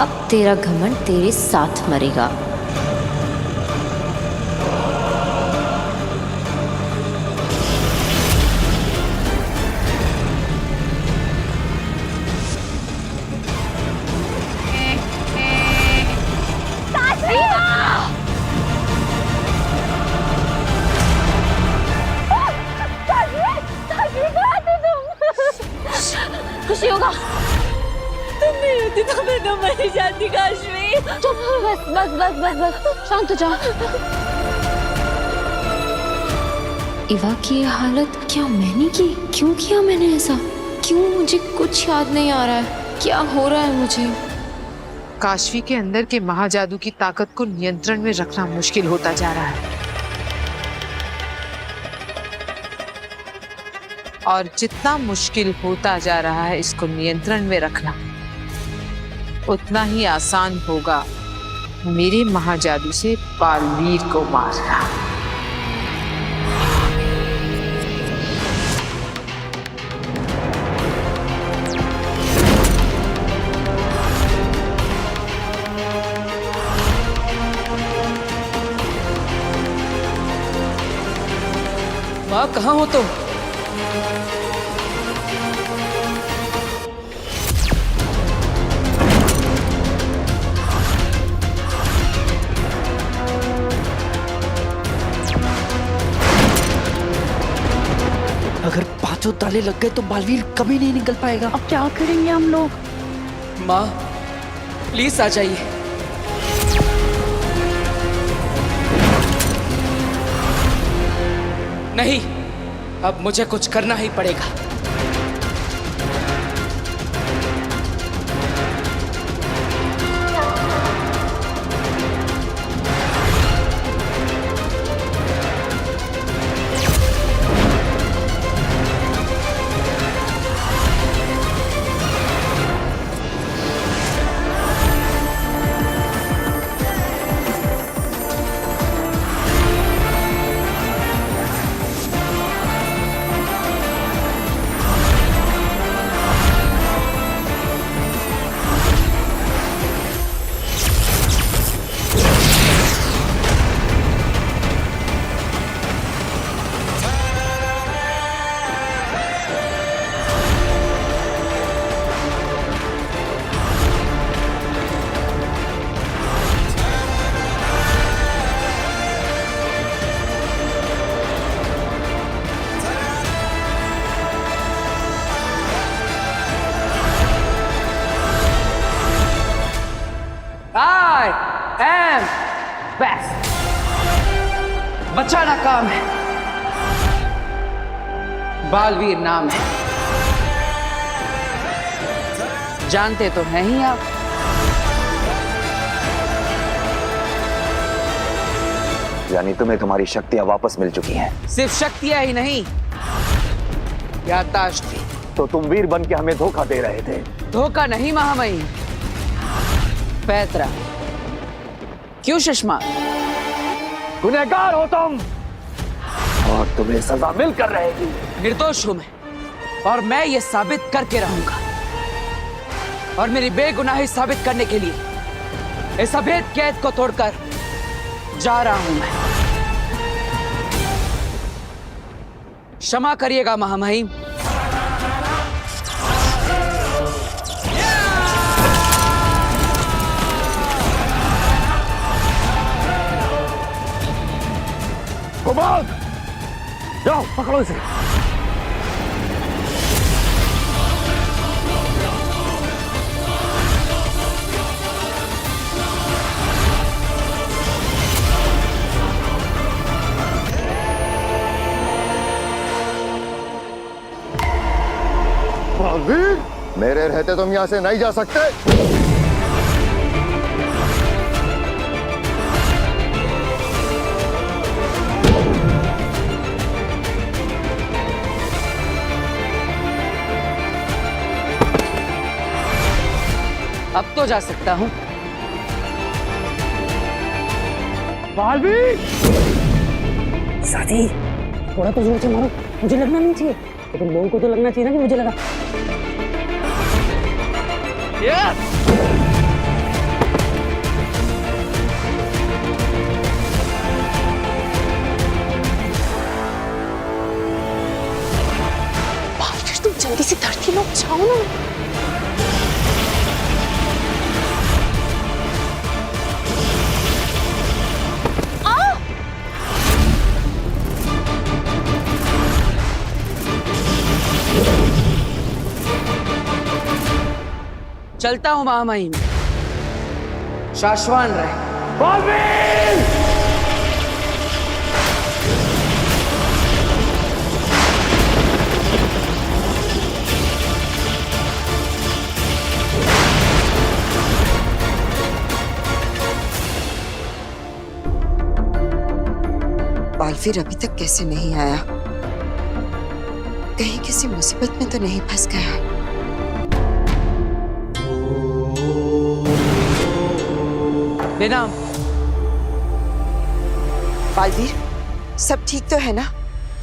अब तेरा घमंड तेरे साथ मरेगा। खुशी होगा। तुम नहीं होती तो मैं तो मर जाती काशवी। चुप, बस बस बस बस बस, शांत हो जाओ। इवा की ये हालत क्या मैंने की? क्यों किया मैंने ऐसा? क्यों? मुझे कुछ याद नहीं आ रहा है। क्या हो रहा है मुझे? काशवी के अंदर के महाजादू की ताकत को नियंत्रण में रखना मुश्किल होता जा रहा है, और जितना मुश्किल होता जा रहा है इसको नियंत्रण में रखना, उतना ही आसान होगा मेरे महाजादू से बालवीर को मारना। माँ कहाँ हो तुम? अगर पांचों ताले लग गए तो बालवीर कभी नहीं निकल पाएगा। अब क्या करेंगे हम लोग? माँ प्लीज आ जाइए। नहीं, अब मुझे कुछ करना ही पड़ेगा। I am best। बचाना काम है, बालवीर नाम है। जानते तो हैं ही आप। यानी तुम्हें तुम्हारी शक्तियां वापस मिल चुकी हैं? सिर्फ शक्तियां ही नहीं, याददाश्त भी। तो तुम वीर बन के हमें धोखा दे रहे थे। धोखा नहीं महामहिम, पैतरा। क्यों सुषमा? गुनहगार हो तुम, और तुम्हें सजा मिलकर रहेगी। निर्दोष हूं मैं, और मैं ये साबित करके रहूंगा। और मेरी बेगुनाही साबित करने के लिए इस अभेद कैद को तोड़कर जा रहा हूं मैं। क्षमा करिएगा महामहिम। कुमार, जाओ पकड़ो इसे। बालवीर, मेरे रहते तुम यहां से नहीं जा सकते। अब तो जा सकता हूं। बालवीर, साथी, थोड़ा तो जोर से मारो। मुझे लगना नहीं चाहिए, लेकिन लोगों को तो लगना चाहिए ना कि मुझे लगा। मुश्किल हो जाओ ना। चलता हूँ महामहिम, शाश्वान रहे। बालवीर! बालवीर अभी तक कैसे नहीं आया? कहीं किसी मुसीबत में तो नहीं फंस गया? बेनाम। बालवीर, सब ठीक तो है ना?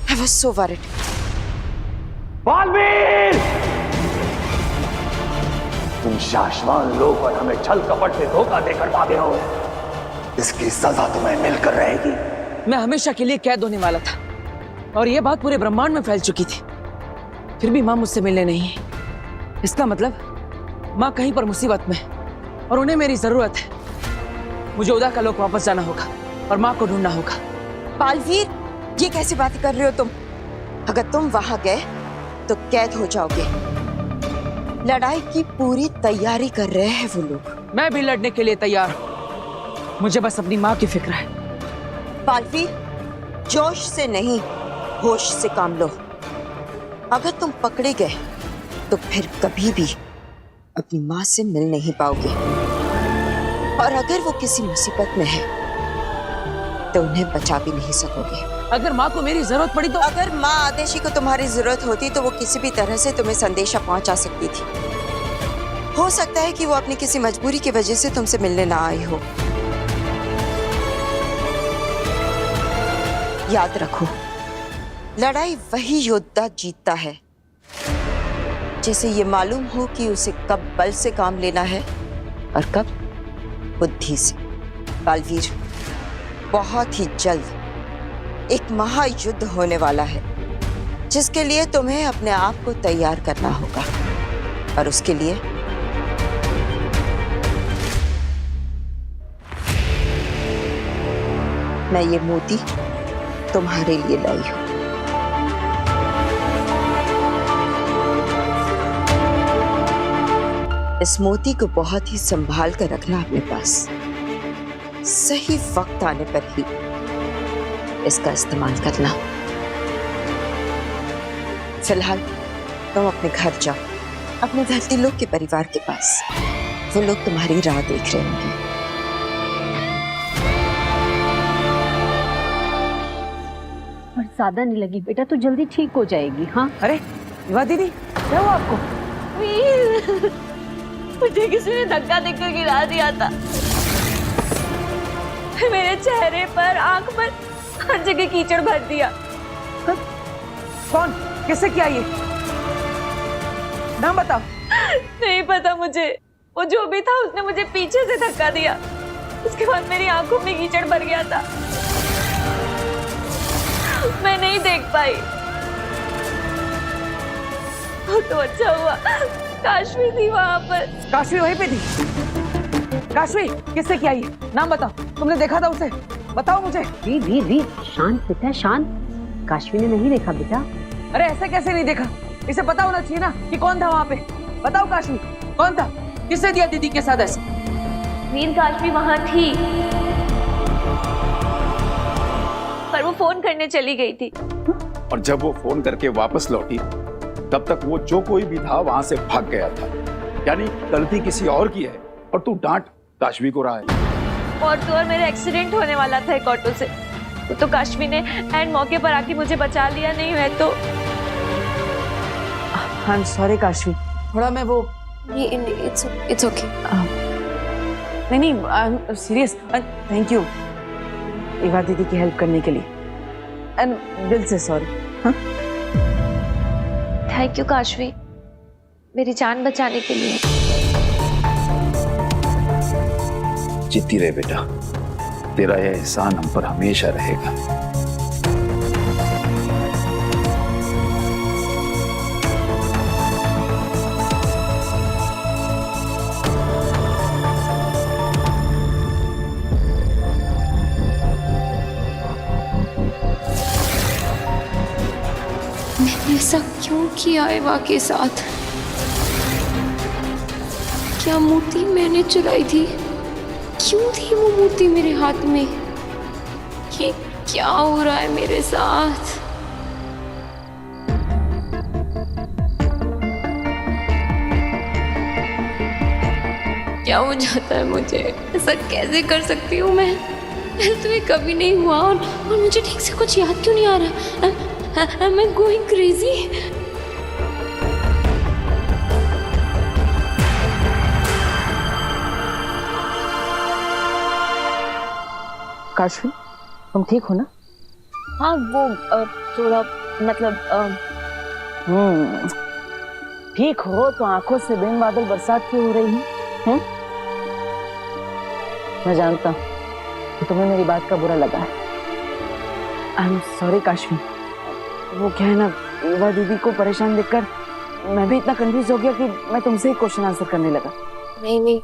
I was so worried. Baalveer! तुम शाश्वान लोग और हमें छल कपट से धोखा देकर भागे हो। इसकी सजा तुम्हें मिलकर रहेगी। मैं हमेशा के लिए कैद होने वाला था और यह बात पूरे ब्रह्मांड में फैल चुकी थी, फिर भी माँ मुझसे मिलने नहीं है। इसका मतलब माँ कहीं पर मुसीबत में और उन्हें मेरी जरूरत है। मुझे उदा का लोक वापस जाना होगा और माँ को ढूंढना होगा। बालवीर, ये कैसी बातें कर रहे हो तुम? अगर तुम वहां गए तो कैद हो जाओगे। लड़ाई की पूरी तैयारी कर रहे हैं वो लोग। मैं भी लड़ने के लिए तैयार हूँ, मुझे बस अपनी माँ की फिक्र है। बालवीर, जोश से नहीं, होश से काम लो। अगर तुम पकड़े गए तो फिर कभी भी अपनी माँ से मिल नहीं पाओगे, और अगर वो किसी मुसीबत में है तो उन्हें बचा भी नहीं सकोगे। अगर माँ को मेरी जरूरत पड़ी तो? अगर माँ आदेशी को तुम्हारी जरूरत होती तो वो किसी भी तरह से तुम्हें संदेशा पहुंचा सकती थी। हो सकता है कि वो अपनी किसी मजबूरी की वजह से तुमसे मिलने ना आई हो। याद रखो, लड़ाई वही योद्धा जीतता है जिसे ये मालूम हो कि उसे कब बल से काम लेना है और कब बुद्धि से। बालवीर, बहुत ही जल्द एक महायुद्ध होने वाला है जिसके लिए तुम्हें अपने आप को तैयार करना होगा, और उसके लिए मैं ये मोती तुम्हारे लिए लाई हूं। इस मोती को बहुत ही संभाल कर रखना अपने पास। सही वक्त आने पर ही इसका इस्तेमाल करना। फिलहाल तुम अपने घर जाओ, अपने धरती लोग के परिवार के पास। वो लोग तुम्हारी राह देख रहे होंगे। और ज्यादा नहीं लगी बेटा, तो जल्दी ठीक हो जाएगी। हाँ, अरे विवाह दीदी, क्या हुआ आपको? मुझे किसी ने धक्का देकर गिरा दिया था। मेरे चेहरे पर, आंख पर, हर जगह कीचड़ भर दिया। कौन, किससे किया ये? नाम बताओ। नहीं पता मुझे, वो जो भी था उसने मुझे पीछे से धक्का दिया। उसके बाद मेरी आंखों में कीचड़ भर गया था, मैं नहीं देख पाई। तो अच्छा हुआ काशवी थी वहां पर। काशवी वहीं पे थी? काशवी किससे किया ये? नाम बताओ, तुमने देखा था उसे? बताओ मुझे। वीर शांत बेटा, शांत। काशवी ने नहीं देखा बेटा। अरे ऐसे कैसे नहीं देखा? इसे पता होना चाहिए ना कि कौन था वहाँ पे। बताओ काशवी कौन था, किससे दिया दीदी के साथ ऐसे? वीर, काशवी वहां थी पर वो फोन करने चली गई थी। और जब वो फोन करके वापस लौटी तब तक वो जो कोई भी था वहां से भाग गया था। यानी गलती किसी और की है और तू डांट काशवी को रहा है। और तो और मेरा एक्सीडेंट होने वाला था एक ऑटो से, तो काशवी ने एंड मौके पर आके मुझे बचा लिया। नहीं है तो आई एम सॉरी काशवी, थोड़ा मैं वो इट्स ओके। नहीं I am serious. Thank you Eva दीदी की हेल्प करने के लिए, एंड दिल से सॉरी। थैंक यू काशवी, मेरी जान बचाने के लिए। जीती रहे बेटा, तेरा यह एहसान हम पर हमेशा रहेगा। ऐसा क्यों किया एवा के साथ? क्या मूर्ति मैंने चुराई थी? क्यों थी वो मूर्ति मेरे हाथ में? ये क्या हो रहा है मेरे साथ? क्या हो जाता है मुझे? ऐसा कैसे कर सकती हूँ मैं? तो ये कभी नहीं हुआ और मुझे ठीक से कुछ याद क्यों नहीं आ रहा? Am I going crazy? Kashvi, तुम ठीक हो ना? हाँ वो थोड़ा मतलब ठीक हो तो आंखों से बिन बादल बरसात क्यों हो रही है? मैं जानता हूँ कि तुम्हें मेरी बात का बुरा लगा है। I am sorry Kashvi. वो क्या है ना, एवा दीदी को परेशान देखकर मैं भी इतना कंफ्यूज हो गया कि मैं तुमसे ही क्वेश्चन आंसर करने लगा। नहीं,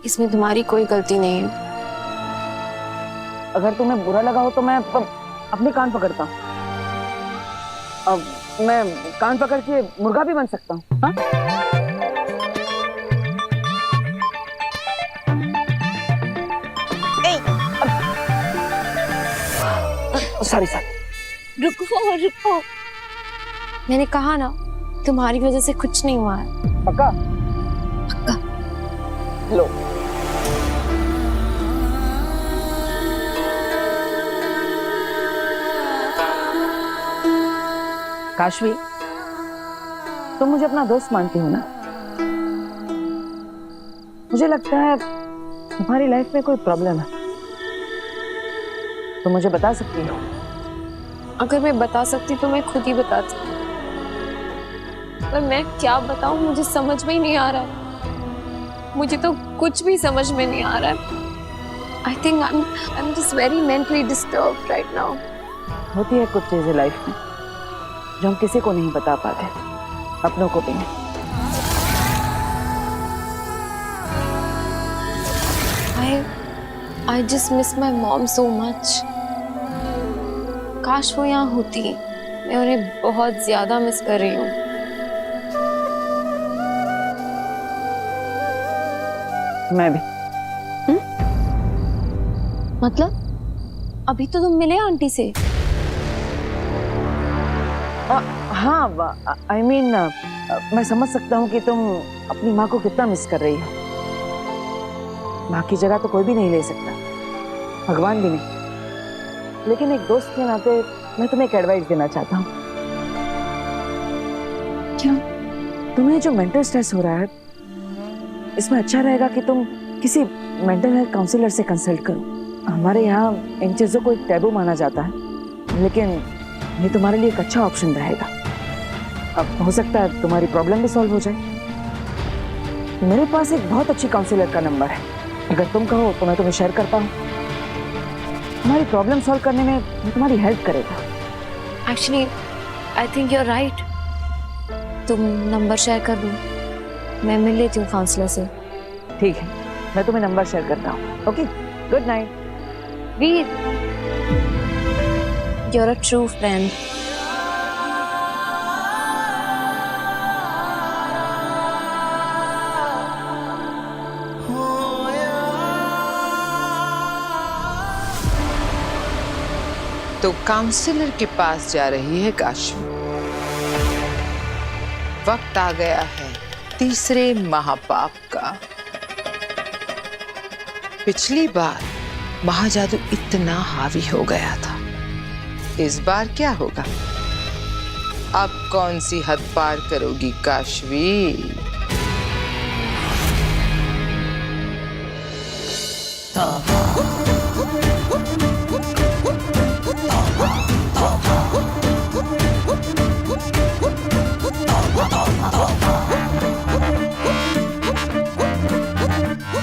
इसमें तुम्हारी कोई गलती नहीं है। अगर तुम्हें बुरा लगा हो तो मैं अपने कान पकड़ता हूँ। अब मैं कान पकड़ के मुर्गा भी बन सकता हूँ। हाँ? सॉरी। रुको। मैंने कहा ना, तुम्हारी वजह से कुछ नहीं हुआ है। पक्का? लो। काशवी, तुम मुझे अपना दोस्त मानती हो ना? मुझे लगता है तुम्हारी लाइफ में कोई प्रॉब्लम है। तुम मुझे बता सकती हो? अगर मैं बता सकती तो मैं खुद ही बताती, पर मैं क्या बताऊं, मुझे समझ में ही नहीं आ रहा है। मुझे तो कुछ भी समझ में नहीं आ रहा है। I think I am just very mentally disturbed right now. होती है कुछ चीजें लाइफ में जो हम किसी को नहीं बता पाते, अपनों को भी नहीं। I just miss my mom so much. काश वो यहाँ होती। मैं उन्हें बहुत ज्यादा मिस कर रही हूँ। मैं भी। मतलब अभी तो तुम मिले आंटी से? हाँ, आई मीन मैं समझ सकता हूँ कि तुम अपनी माँ को कितना मिस कर रही हो। माँ की जगह तो कोई भी नहीं ले सकता, भगवान भी नहीं। लेकिन एक दोस्त के नाते मैं तुम्हें एक एडवाइस देना चाहता हूँ। क्या? तुम्हें जो मेंटल स्ट्रेस हो रहा है, इसमें अच्छा रहेगा कि तुम किसी मेंटल हेल्थ काउंसलर से कंसल्ट करो। हमारे यहाँ इन चीजों को एक टैबू माना जाता है, लेकिन ये तुम्हारे लिए एक अच्छा ऑप्शन रहेगा। अब हो सकता है तुम्हारी प्रॉब्लम भी सॉल्व हो जाए। मेरे पास एक बहुत अच्छी काउंसलर का नंबर है, अगर तुम कहो तो मैं तुम्हें शेयर करता हूँ। तुम्हारी प्रॉब्लम सॉल्व करने में वो तुम्हारी हेल्प करेगा। Actually I think you are right. तुम नंबर शेयर कर दो, मैं मिल लेती हूँ काउंसलर से। ठीक है, मैं तुम्हें नंबर शेयर करता हूँ। Okay, good night. Veer, you are a true friend. तो काउंसलर के पास जा रही है काशवी। वक्त आ गया है तीसरे महापाप का। पिछली बार महाजादू इतना हावी हो गया था, इस बार क्या होगा? अब कौन सी हद पार करोगी काशवी?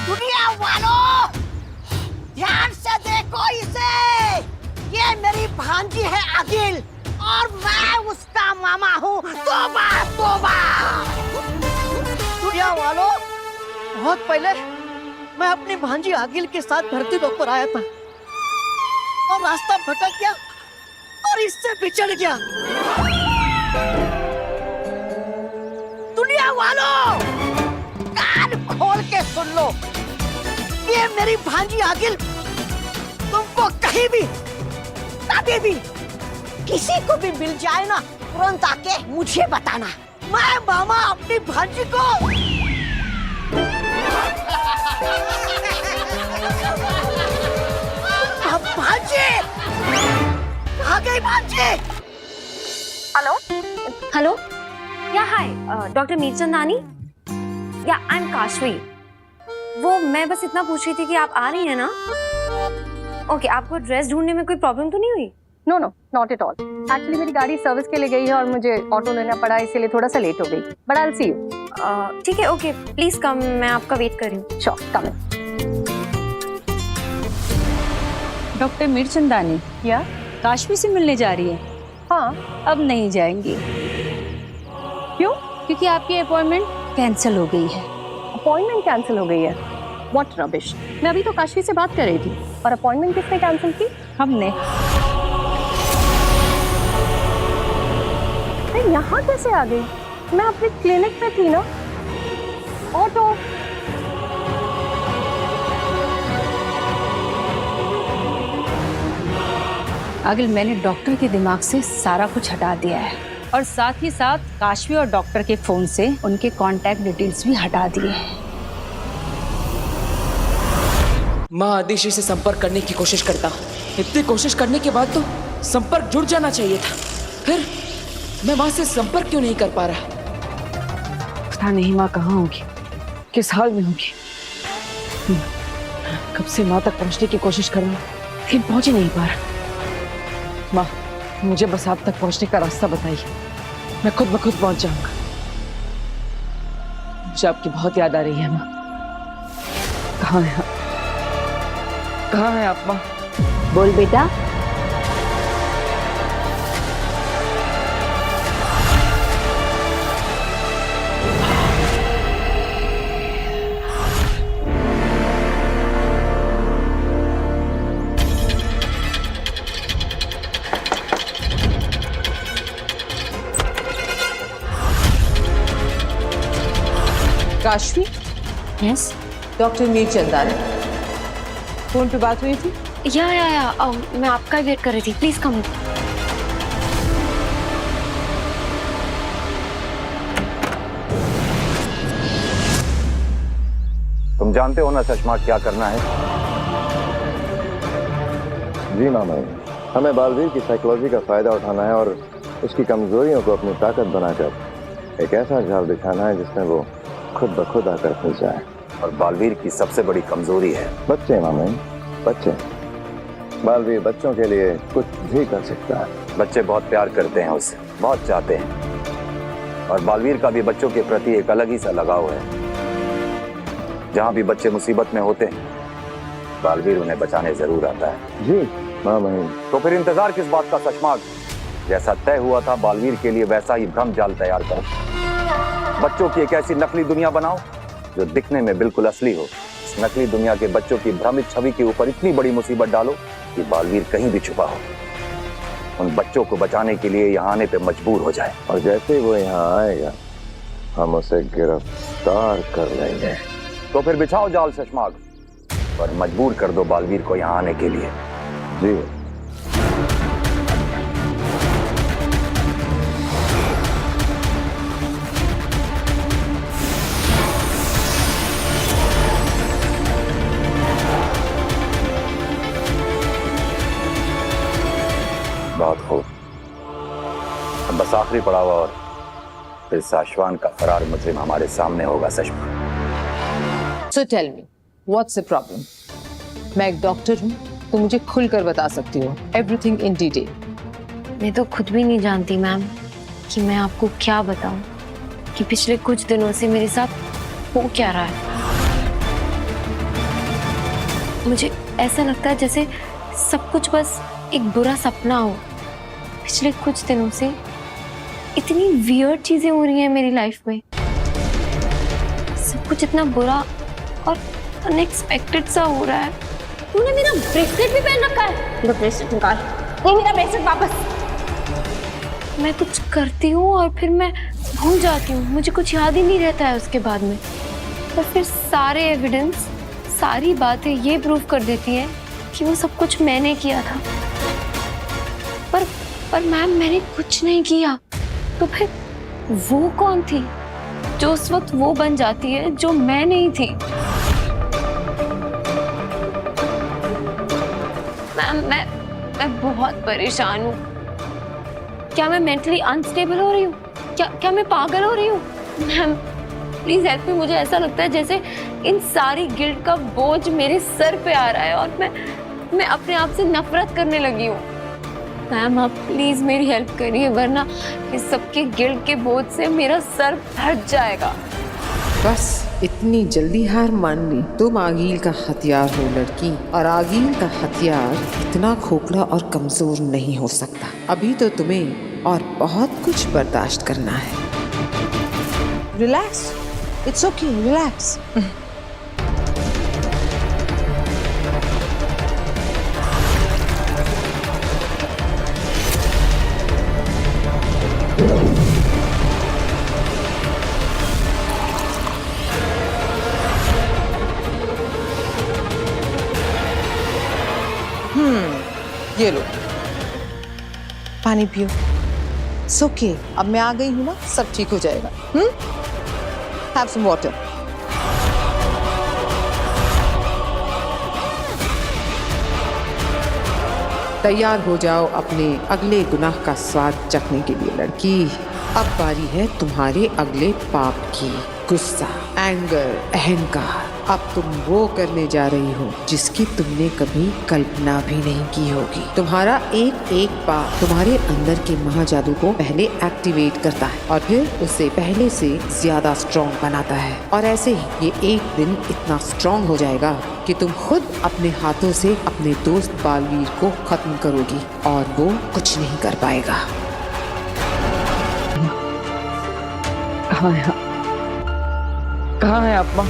दुनिया वालों, ध्यान से देखो इसे। ये मेरी भांजी है अगिल और मैं उसका मामा हूँ। तौबा तौबा। दुनिया वालों, बहुत पहले मैं अपनी भांजी अगिल के साथ धरती लोक पर आया था और रास्ता भटक गया और इससे बिछड़ गया। वालों, कान खोल के सुन लो। ये मेरी भांजी आगिल तुमको कहीं भी, कभी भी, किसी को भी मिल जाए ना, तुरंत आके मुझे बताना। मैं मामा अपनी भांजी को भांजी आ गई भांजी। हेलो हेलो, या हाय डॉक्टर मीरचंदानी, या आई एम काशवी। वो मैं बस इतना पूछ रही थी कि आप आ रही हैं ना? ओके, आपको ड्रेस ढूंढने में कोई प्रॉब्लम तो नहीं हुई? No no, not at all. Actually मेरी गाड़ी सर्विस के लिए गई है और मुझे ऑटो लेना पड़ा, इसीलिए थोड़ा सा लेट हो गई। But I will see you. ठीक है, ओके, प्लीज कम, मैं आपका वेट कर रही हूँ। श्योर, कम इन। डॉक्टर मीरचंदानी, या काशवी से मिलने जा रही है? हाँ, अब नहीं जाएंगी। क्यों? क्योंकि आपकी अपॉइंटमेंट कैंसिल हो गई है। अपॉइंटमेंट कैंसिल हो गई है? What rubbish. मैं अभी तो काशवी से बात कर रही थी। और अपॉइंटमेंट किसने कैंसिल की? हमने। यहाँ कैसे आ गई? मैं अपने क्लिनिक में थी ना। ऑटो। आगिल, मैंने डॉक्टर के दिमाग से सारा कुछ हटा दिया है और साथ ही साथ काशवी और डॉक्टर के फोन से उनके कांटेक्ट डिटेल्स भी हटा दिए हैं। माँ आदिशी से संपर्क करने की कोशिश करता हूँ। इतनी कोशिश करने के बाद तो संपर्क जुड़ जाना चाहिए था, फिर मैं माँ से संपर्क क्यों नहीं कर पा रहा? पता नहीं माँ कहाँ होगी, किस हाल में होगी। कब से माँ तक पहुँचने की कोशिश कर रहा हूँ, लेकिन पहुँच ही नहीं पा रहा। माँ, मुझे बस आप तक पहुँचने का रास्ता बताइए, मैं खुद ब खुद पहुँच जाऊंगा। मुझे आपकी बहुत याद आ रही है माँ। कहाँ है आप? कहाँ है आप माँ? बोल बेटा। Kashvi? Yes doctor Mirchandani, phone पे बात हुई थी? या मैं आपका वेट कर रही थी, प्लीज कम। तुम जानते हो ना चश्मा क्या करना है? जी मामा, हमें बालवीर की साइकोलॉजी का फायदा उठाना है और उसकी कमजोरियों को अपनी ताकत बनाकर एक ऐसा जाल बिछाना है जिसमें वो खुद ब खुद आकर फंस जाए। और बालवीर की सबसे बड़ी कमजोरी है बच्चे मामा, बच्चे। बालवीर बच्चों के लिए कुछ भी कर सकता है। बच्चे बहुत प्यार करते हैं उससे, बहुत चाहते हैं। और बालवीर का भी बच्चों के प्रति एक अलग ही सा लगाव है। जहाँ भी बच्चे मुसीबत में होते हैं, बालवीर उन्हें बचाने जरूर आता है। जी मामा। तो फिर इंतजार किस बात का सचमाग? जैसा तय हुआ था बालवीर के लिए वैसा ही भ्रम जाल तैयार करो। बच्चों की एक ऐसी नकली दुनिया बनाओ जो दिखने में बिल्कुल असली हो। इस नकली दुनिया के बच्चों की भ्रमित छवि के ऊपर इतनी बड़ी मुसीबत डालो कि बालवीर कहीं भी छुपा हो, उन बच्चों को बचाने के लिए यहाँ आने पे मजबूर हो जाए। और जैसे वो यहाँ आएगा हम उसे गिरफ्तार कर लेंगे। तो फिर बिछाओ जाल शशमाग और मजबूर कर दो बालवीर को यहाँ आने के लिए। जी। बहुत खूब। अब बस आखिरी पड़ाव और फिर साशवान का फरार मुजरिम हमारे सामने होगा। सचमुच। So tell me, what's the problem? मैं एक डॉक्टर हूँ, तो मुझे खुलकर बता सकती हो everything in detail. मैं तो खुद भी नहीं जानती मैम कि मैं आपको क्या बताऊं कि पिछले कुछ दिनों से मेरे साथ हो क्या रहा है। मुझे ऐसा लगता है जैसे सब कुछ बस एक बुरा सपना हो। पिछले कुछ दिनों से इतनी वियर्ड चीजें हो रही हैं मेरी लाइफ में, सब कुछ इतना बुरा और अनएक्सपेक्टेड सा हो रहा है। तूने मेरा ब्रेसलेट भी पहन रखा है। मेरा ब्रेसलेट निकाल। नहीं, मेरा ब्रेसलेट वापस। मैं कुछ करती हूँ और फिर मैं भूल जाती हूँ, मुझे कुछ याद ही नहीं रहता है उसके बाद में। और फिर सारे एविडेंस, सारी बातें ये प्रूव कर देती हैं कि वो सब कुछ मैंने किया था। पर मैम, मैंने कुछ नहीं किया। तो फिर वो कौन थी जो उस वक्त वो बन जाती है जो मैं नहीं थी? मैम, मैं बहुत परेशान हूँ। क्या मैं मेंटली अनस्टेबल हो रही हूँ? क्या मैं पागल हो रही हूँ? Ma'am please help me. मुझे ऐसा लगता है जैसे इन सारी गिल्ट का बोझ मेरे सर पे आ रहा है और मैं अपने आप से नफरत करने लगी हूँ। मैम आप प्लीज मेरी हेल्प करिए, वरना इस सबके गिल्ट के बोझ से मेरा सर फट जाएगा। बस इतनी जल्दी हार मान ली? तुम आगील का हथियार हो लड़की, और आगील का हथियार इतना खोखला और कमजोर नहीं हो सकता। अभी तो तुम्हें और बहुत कुछ बर्दाश्त करना है। Relax, it's okay, relax. ये लो, पानी पियो। ओके, अब मैं आ गई हूँ ना, सब ठीक हो जाएगा। Have some water. तैयार हो जाओ अपने अगले गुनाह का स्वाद चखने के लिए लड़की। अब बारी है तुम्हारे अगले पाप की। गुस्सा, एंगर, अहंकार। अब तुम वो करने जा रही हो जिसकी तुमने कभी कल्पना भी नहीं की होगी। तुम्हारा एक एक पाप तुम्हारे अंदर के महाजादू को पहले एक्टिवेट करता है और फिर उसे पहले से ज्यादा स्ट्रॉन्ग बनाता है। और ऐसे ही ये एक दिन इतना स्ट्रॉन्ग हो जाएगा कि तुम खुद अपने हाथों से अपने दोस्त बालवीर को खत्म करोगी और वो कुछ नहीं कर पाएगा। कहाँ है आप माँ?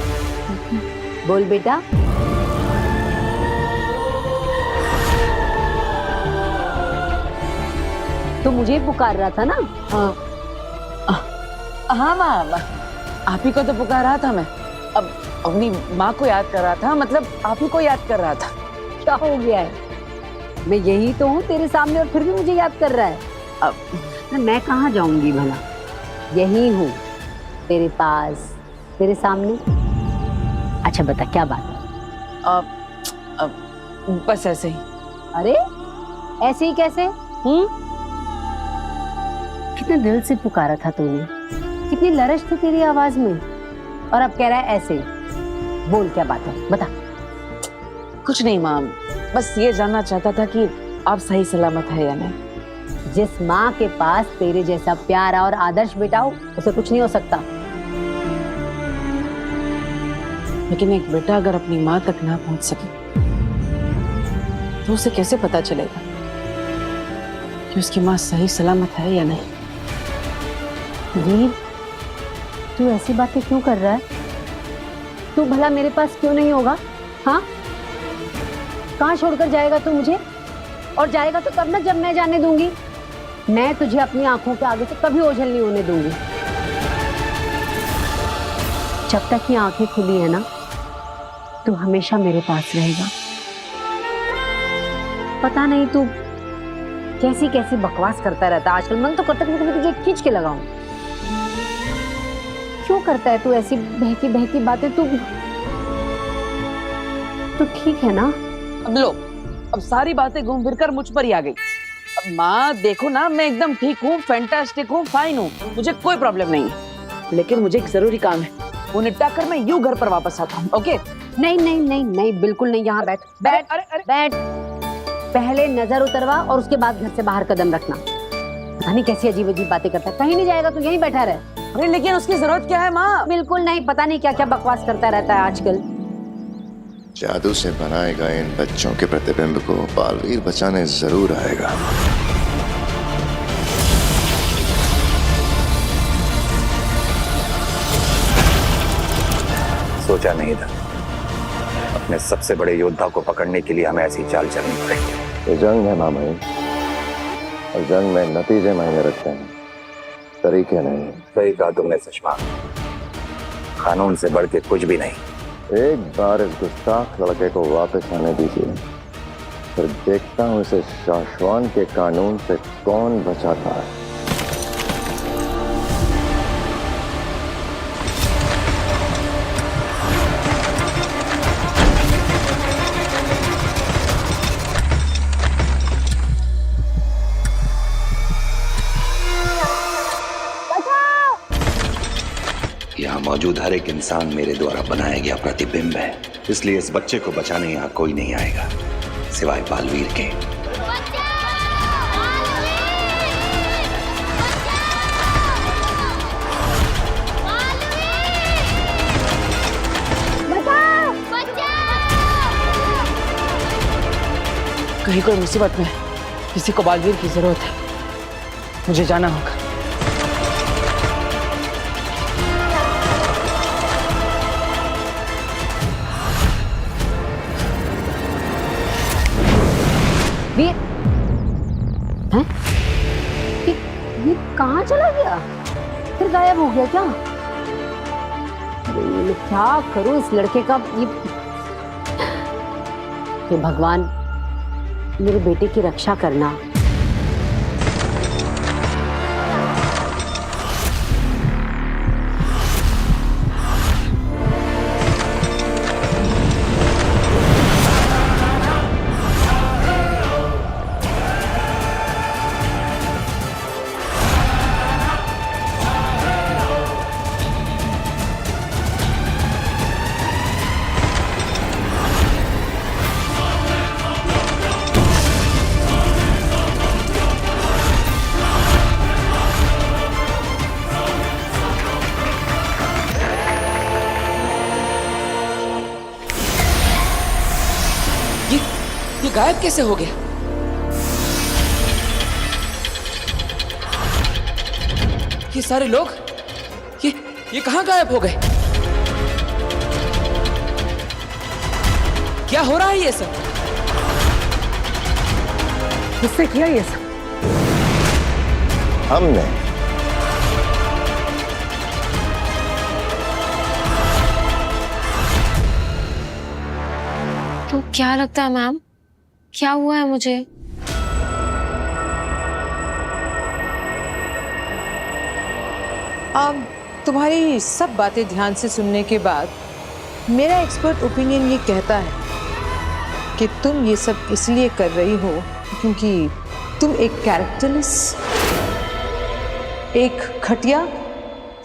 बोल बेटा। तो मुझे पुकार रहा था ना? हाँ माँ, आप ही को तो पुकार रहा था मैं। अब अपनी माँ को याद कर रहा था, मतलब आप ही को याद कर रहा था। क्या हो गया है? मैं यही तो हूँ तेरे सामने और फिर भी मुझे याद कर रहा है। अब मैं कहाँ जाऊंगी भला? यही हूँ तेरे पास, तेरे सामने। अच्छा बता क्या बात है? बस ऐसे ही। अरे ऐसे ही कैसे? कितने दिल से पुकारा था तूने, कितनी लरज थी तेरी आवाज में, और अब कह रहा है ऐसे ही। बोल क्या बात है, बता। कुछ नहीं माँ, बस ये जानना चाहता था कि आप सही सलामत है या नहीं। जिस माँ के पास तेरे जैसा प्यारा और आदर्श बेटा हो, उसे कुछ नहीं हो सकता। लेकिन एक बेटा अगर अपनी माँ तक ना पहुंच सके तो उसे कैसे पता चलेगा कि उसकी माँ सही सलामत है या नहीं? वीर, तू ऐसी बातें क्यों कर रहा है? तू भला मेरे पास क्यों नहीं होगा? हाँ, कहाँ छोड़कर जाएगा तू मुझे? और जाएगा तो तब ना जब मैं जाने दूंगी। मैं तुझे अपनी आंखों के आगे से कभी ओझल नहीं होने दूंगी। जब तक ये आंखें खुली है ना, तू हमेशा मेरे पास रहेगा। पता नहीं तू कैसी कैसी बकवास करता रहता है आजकल। मन तो करता है कि मैं तुझे खींच के लगाऊं। क्यों करता है तू ऐसी बहकी बहकी बातें? तू ठीक है ना? अब लो, अब सारी बातें घूम फिर कर मुझ पर ही आ गई। अब माँ देखो ना, मैं एकदम ठीक हूँ, फैंटास्टिक हूँ, फाइन हूँ, मुझे कोई प्रॉब्लम नहीं है। लेकिन मुझे एक जरूरी काम है, वो निपटा कर मैं यूं घर पर वापस आता हूँ। ओके? नहीं नहीं नहीं नहीं, बिल्कुल नहीं। यहाँ बैठ बैठ बैठ। पहले नजर उतरवा और उसके बाद घर से बाहर कदम रखना। पता नहीं कैसी अजीब अजीब बातें करता है। कहीं नहीं जाएगा, तू यहीं बैठा रहे। अरे लेकिन उसकी जरूरत क्या है माँ? बिल्कुल नहीं, पता नहीं क्या क्या बकवास करता रहता है आजकल। जादू से बनाए गए इन बच्चों के प्रतिबिंब को बालवीर बचाने जरूर आएगा। सोचा नहीं था अपने सबसे बड़े योद्धा को पकड़ने के लिए हमें ऐसी चाल चलनी पड़ेगी। ये जंग है मामा, और जंग में नतीजे मायने रखते हैं, तरीके नहीं। सही कहा तुमने सुषमा, कानून से बढ़ के कुछ भी नहीं। एक बार इस गुस्ताख लड़के को वापस आने दीजिए, फिर देखता हूँ इसे शाश्वान के कानून से कौन बचाता है। यहाँ मौजूद हर एक इंसान मेरे द्वारा बनाया गया प्रतिबिंब है, इसलिए इस बच्चे को बचाने यहाँ कोई नहीं आएगा सिवाय बालवीर के। कहीं कोई मुसीबत में किसी को बालवीर की जरूरत है, मुझे जाना होगा। वीर हैं? ये कहाँ चला गया? फिर गायब हो गया क्या? मैं क्या करूं इस लड़के का? ये भगवान, मेरे बेटे की रक्षा करना। ये गायब कैसे हो गया? ये सारे लोग ये कहां गायब हो गए? क्या हो रहा है ये सब? किससे किया ये सब? हमने। तो क्या लगता है मैम, क्या हुआ है मुझे? तुम्हारी सब बातें ध्यान से सुनने के बाद मेरा एक्सपर्ट ओपिनियन ये कहता है कि तुम ये सब इसलिए कर रही हो क्योंकि तुम एक कैरेक्टरलेस, एक घटिया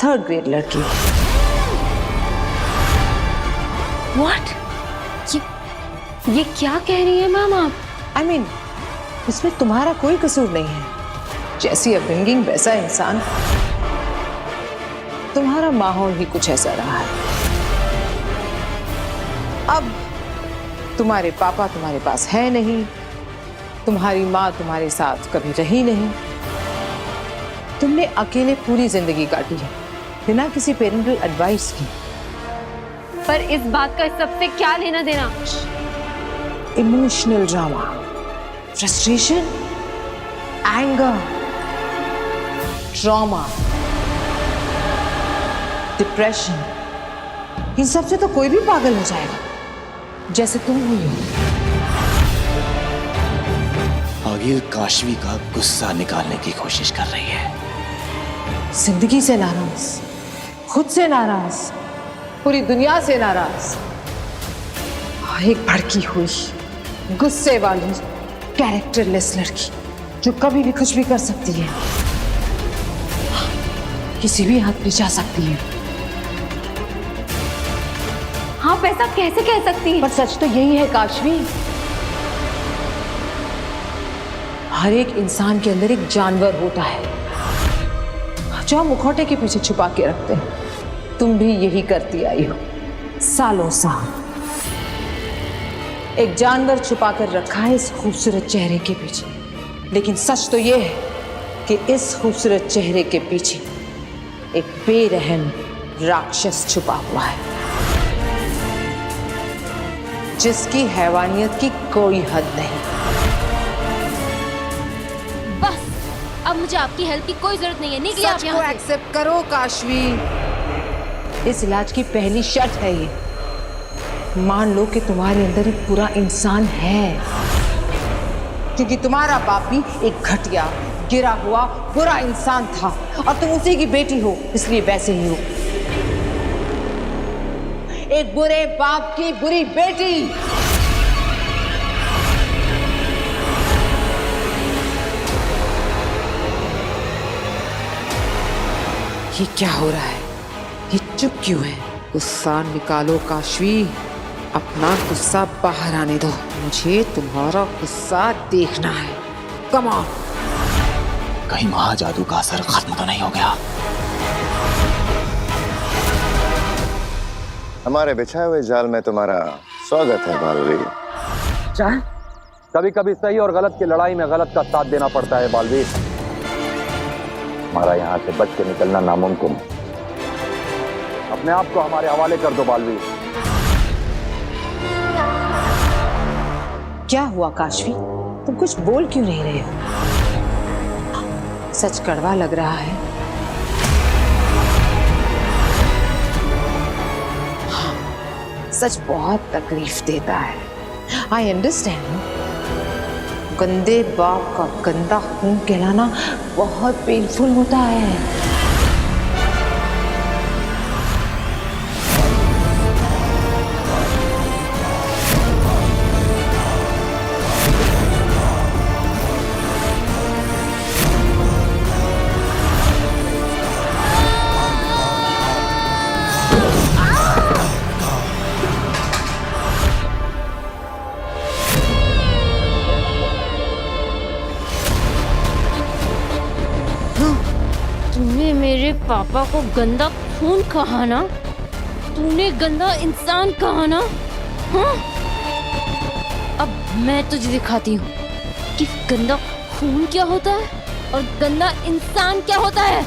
थर्ड ग्रेड लड़की। व्हाट? ये क्या कह रही है मैम आप? आई मीन, इसमें तुम्हारा कोई कसूर नहीं है। जैसी अपब्रिंगिंग वैसा इंसान। तुम्हारा माहौल ही कुछ ऐसा रहा है। अब तुम्हारे पापा तुम्हारे पास है नहीं, तुम्हारी माँ तुम्हारे साथ कभी रही नहीं, तुमने अकेले पूरी जिंदगी काटी है बिना किसी पेरेंटल एडवाइस की। पर इस बात का सबसे क्या लेना देना? Emotional drama, frustration, anger, trauma, depression, इन सब से तो कोई भी पागल हो जाएगा जैसे तुम हुई हो। आगिल काशवी का गुस्सा निकालने की कोशिश कर रही है। जिंदगी से नाराज, खुद से नाराज, पूरी दुनिया से नाराज, और एक भड़की हुई गुस्से वाली कैरेक्टरलेस लड़की जो कभी भी कुछ भी कर सकती है, किसी भी हद पे जा सकती है। आप ऐसा कैसे कह सकती हैं? पर सच तो यही है काशवी, हर एक इंसान के अंदर एक जानवर होता है जो हम मुखौटे के पीछे छुपा के रखते हैं। तुम भी यही करती आई हो सालों साल। एक जानवर छुपा कर रखा है इस खूबसूरत चेहरे के पीछे, लेकिन सच तो यह है कि इस खूबसूरत चेहरे के पीछे एक बेरहम राक्षस छुपा हुआ है जिसकी हैवानियत की कोई हद नहीं। बस अब मुझे आपकी हेल्प की कोई जरूरत नहीं है। निकलिए आप सच को यहाँ से। एक्सेप्ट करो काशवी। इस इलाज की पहली शर्त है ये, मान लो कि तुम्हारे अंदर एक बुरा इंसान है, क्योंकि तुम्हारा बाप भी एक घटिया, गिरा हुआ बुरा इंसान था और तुम उसी की बेटी हो, इसलिए वैसे ही हो, एक बुरे बाप की बुरी बेटी। ये क्या हो रहा है? ये चुप क्यों है? गुस्सा निकालो काशवी, अपना गुस्सा बाहर आने दो। मुझे तुम्हारा गुस्सा देखना है। Come on. कहीं महाजादू का असर खत्म तो नहीं हो गया? हमारे बिछाए हुए जाल में तुम्हारा स्वागत है बालवीर। जाल? कभी कभी सही और गलत की लड़ाई में गलत का साथ देना पड़ता है बालवीर। हमारा यहाँ से बच के निकलना नामुमकिन है। अपने आप को हमारे हवाले कर दो बालवीर। क्या हुआ काशवी? तुम कुछ बोल क्यों नहीं रहे हो? सच कड़वा लग रहा है। हाँ, सच बहुत तकलीफ देता है। I understand. गंदे बाप का गंदा खून कहलाना बहुत पेनफुल होता है। तूने मेरे पापा को गंदा खून कहा ना? तूने गंदा इंसान कहा ना? हाँ? अब मैं तुझे दिखाती हूँ कि गंदा खून क्या होता है और गंदा इंसान क्या होता है।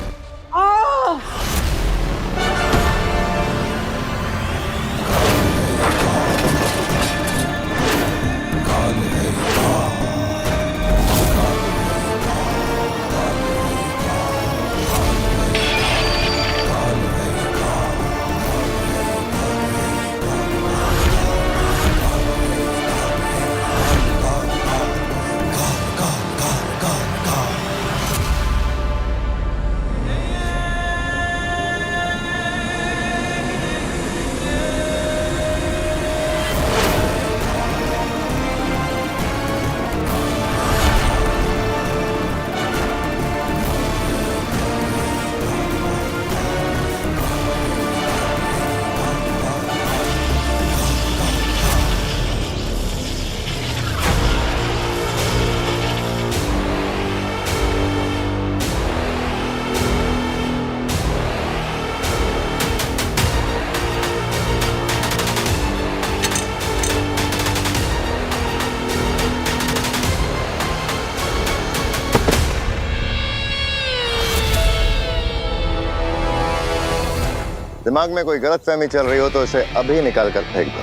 दिमाग में कोई गलतफहमी चल रही हो तो इसे अभी निकाल कर फेंक दो,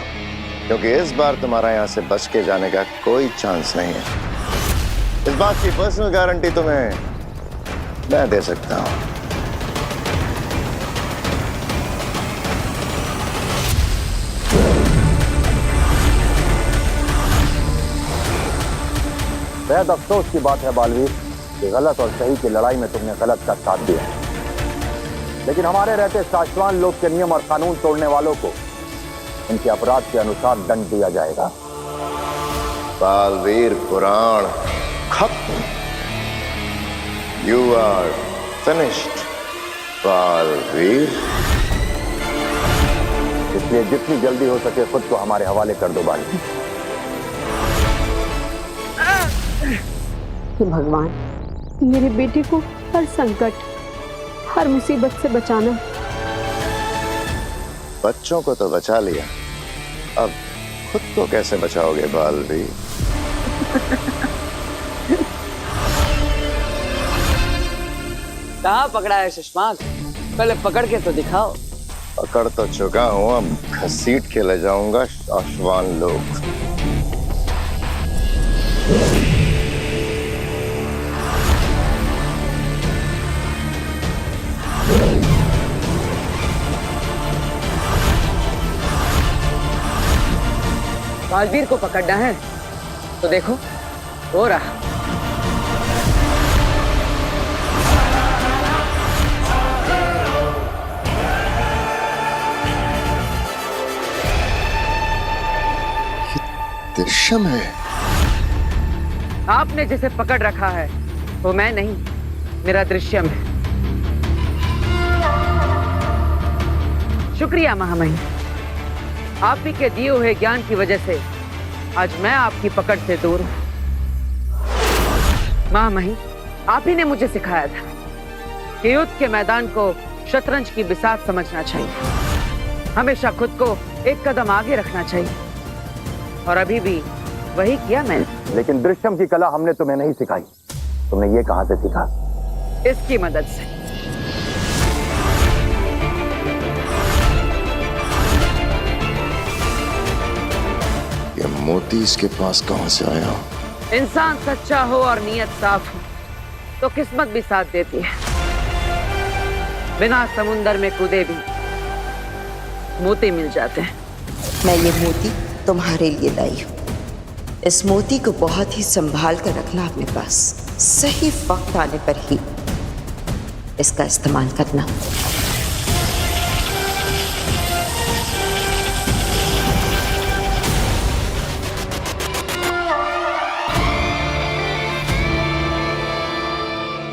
क्योंकि इस बार तुम्हारा यहाँ से बच के जाने का कोई चांस नहीं है। इस बात की पर्सनल गारंटी तुम्हें मैं दे सकता हूँ। बेहद अफसोस की बात है बालवीर कि गलत और सही की लड़ाई में तुमने गलत का साथ दिया, लेकिन हमारे रहते शाश्वान लोक के नियम और कानून तोड़ने वालों को उनके अपराध के अनुसार दंड दिया जाएगा। बालवीर पुराण खत्म। You are finished Baalveer. इसलिए जितनी जल्दी हो सके खुद को हमारे हवाले कर दो बालवीर। कि भगवान मेरी बेटी को हर संकट, हर मुसीबत से बचाना। बच्चों को तो बचा लिया, अब खुद को कैसे बचाओगे बालवीर? कहाँ पकड़ा है सुषमा? पहले पकड़ के तो दिखाओ। पकड़ तो चुका हूं, अब घसीट के ले जाऊंगा शाश्वान लोग। बालवीर को पकड़ना है तो देखो हो रहा। दृश्यम है। आपने जिसे पकड़ रखा है वो मैं नहीं, मेरा दृश्यम है। शुक्रिया महामहिम, आप ही के दिए हुए ज्ञान की वजह से आज मैं आपकी पकड़ से दूर हूं। महामहिम, आप ही ने मुझे सिखाया था कि युद्ध के मैदान को शतरंज की बिसात समझना चाहिए, हमेशा खुद को एक कदम आगे रखना चाहिए, और अभी भी वही किया मैंने। लेकिन दृश्यम की कला हमने तुम्हें नहीं सिखाई, तुमने ये कहां से सीखा? इसकी मदद से। ये मोती इसके पास कहां से आया? इंसान सच्चा हो और नीयत साफ हो तो किस्मत भी साथ देती है। बिना समुंदर में कूदे भी मोती मिल जाते हैं। मैं ये मोती तुम्हारे लिए लाई हूँ। इस मोती को बहुत ही संभाल कर रखना अपने पास, सही वक्त आने पर ही इसका इस्तेमाल करना।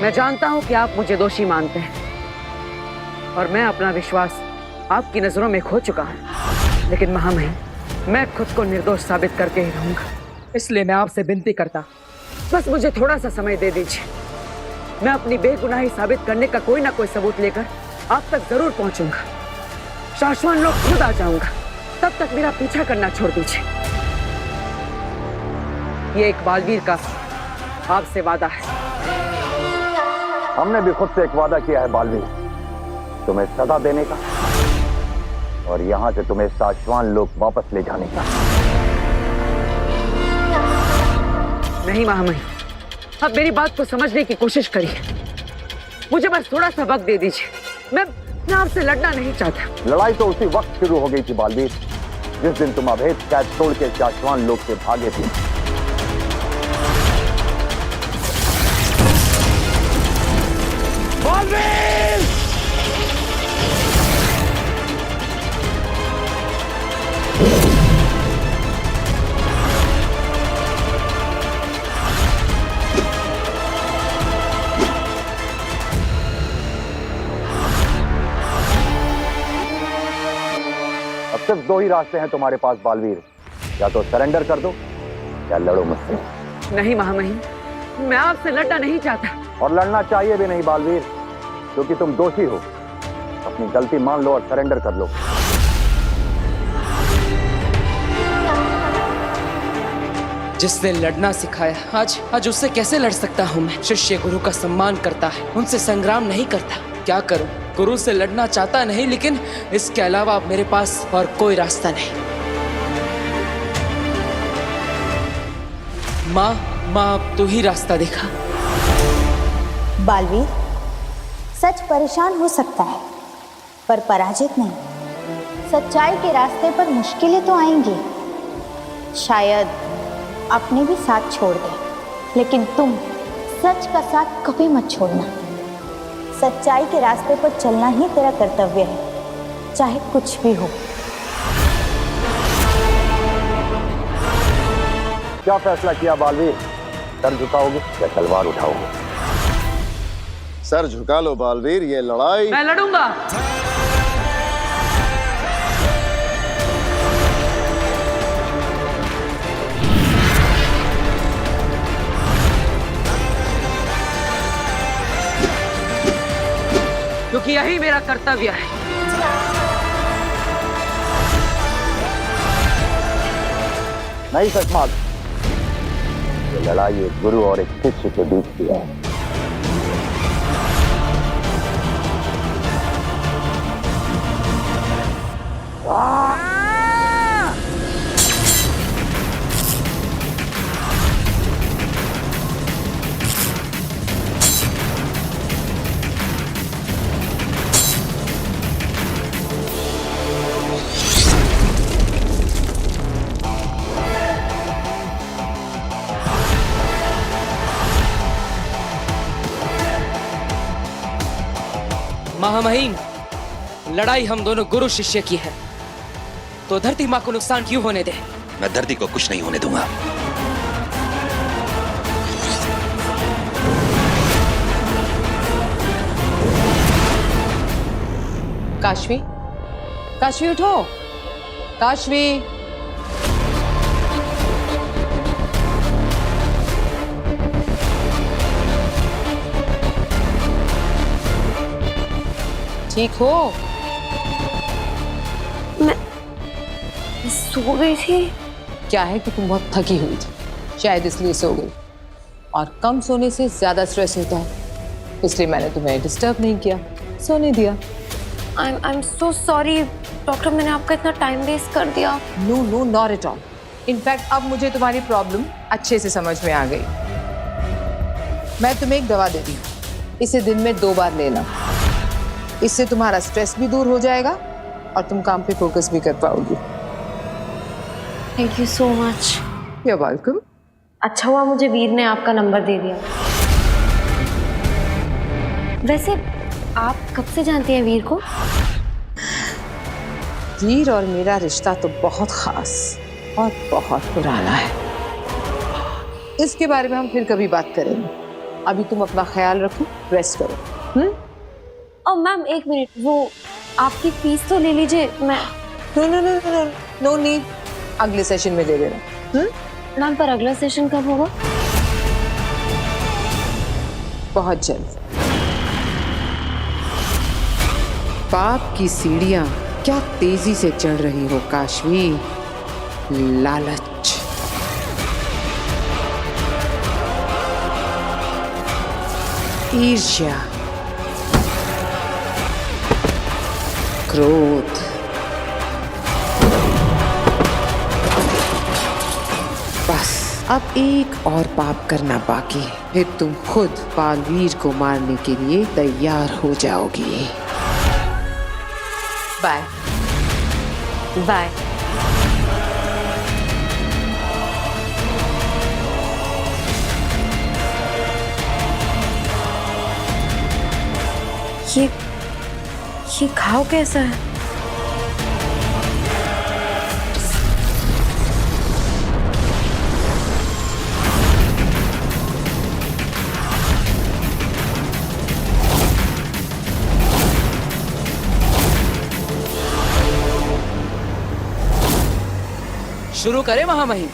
मैं जानता हूं कि आप मुझे दोषी मानते हैं और मैं अपना विश्वास आपकी नजरों में खो चुका हूं, लेकिन महामहिम, मैं खुद को निर्दोष साबित करके ही रहूंगा। इसलिए मैं आपसे विनती करता, बस मुझे थोड़ा सा समय दे दीजिए। मैं अपनी बेगुनाही साबित करने का कोई ना कोई सबूत लेकर आप तक जरूर पहुंचूंगा। शाश्वत लोग खुद आ जाऊंगा, तब तक मेरा पीछा करना छोड़ दीजिए। ये एक बालवीर का आपसे वादा है। हमने भी खुद से एक वादा किया है बालवीर, तुम्हें सजा देने का और यहाँ से तुम्हें साशवान लोग वापस ले जाने का। नहीं महामहिम, अब मेरी बात को समझने की कोशिश करिए। मुझे बस थोड़ा सा वक्त दे दीजिए। मैं आपसे लड़ना नहीं चाहता। लड़ाई तो उसी वक्त शुरू हो गई थी बालवीर, जिस दिन तुम अभेद कैद तोड़ के साशवान लोग से भागे थे। अब सिर्फ दो ही रास्ते हैं तुम्हारे पास बालवीर, या तो सरेंडर कर दो या लड़ो मुझसे। नहीं महामहिम, मैं आपसे लड़ना नहीं चाहता। और लड़ना चाहिए भी नहीं बालवीर, क्योंकि तुम दोषी हो। अपनी गलती मान लो और सरेंडर कर लो। जिसने लड़ना सिखाया आज उससे कैसे लड़ सकता हूँ मैं? शिष्य गुरु का सम्मान करता है, उनसे संग्राम नहीं करता। क्या करूं? गुरु से लड़ना चाहता नहीं, लेकिन इसके अलावा अब मेरे पास और कोई रास्ता नहीं। माँ अब तू ही रास्ता दिखा। बालवीर, सच परेशान हो सकता है पर पराजित नहीं। सच्चाई के रास्ते पर मुश्किलें तो आएंगी, शायद अपने भी साथ छोड़ दे, लेकिन तुम सच का साथ कभी मत छोड़ना। सच्चाई के रास्ते पर चलना ही तेरा कर्तव्य है, चाहे कुछ भी हो। क्या फैसला किया बालवीर? सर झुकाओगे या तलवार उठाओगे? सर झुका लो बालवीर, ये लड़ाई मैं लड़ूंगा। क्योंकि यही मेरा कर्तव्य है। नहीं सचमाग, ये लड़ाई एक गुरु और एक शिष्य के बीच की है। महामहिम, लड़ाई हम दोनों गुरु शिष्य की है, तो धरती माँ को नुकसान क्यों होने दे? मैं धरती को कुछ नहीं होने दूंगा। काशवी, काशवी उठो, काशवी। ठीक हो? मैं सो गई थी। क्या है कि तुम बहुत थकी हुई थी, शायद इसलिए सो गई। और कम सोने से ज्यादा स्ट्रेस होता है, इसलिए मैंने तुम्हें डिस्टर्ब नहीं किया, सोने दिया। I am so sorry doctor, मैंने आपका इतना टाइम वेस्ट कर दिया। No no, not at all. In fact अब मुझे तुम्हारी प्रॉब्लम अच्छे से समझ में आ गई। मैं तुम्हें एक दवा देती हूँ, इसे दिन में 2 बार लेना। इससे तुम्हारा स्ट्रेस भी दूर हो जाएगा और तुम काम पे फोकस भी कर पाओगी। Thank you so much. You are welcome. अच्छा हुआ मुझे वीर ने आपका नंबर दे दिया। वैसे आप कब से जानती हैं वीर को? वीर और मेरा रिश्ता तो बहुत खास और बहुत पुराना है। इसके बारे में हम फिर कभी बात करेंगे। अभी तुम अपना ख्याल रखो, रेस्ट करो। और मैम एक मिनट, वो आपकी फीस तो ले लीजिए। मैं no no no no no need, अगले सेशन में दे देना। मैम पर अगला सेशन कब होगा? बहुत जल्द। पाप की सीढ़ियां क्या तेजी से चढ़ रही हो काशवी। लालच, ईर्ष्या, क्रोध, बस अब एक और पाप करना बाकी है, फिर तुम खुद बालवीर को मारने के लिए तैयार हो जाओगी। Bye bye. ये घाव कैसा है? शुरू करें महामहिम?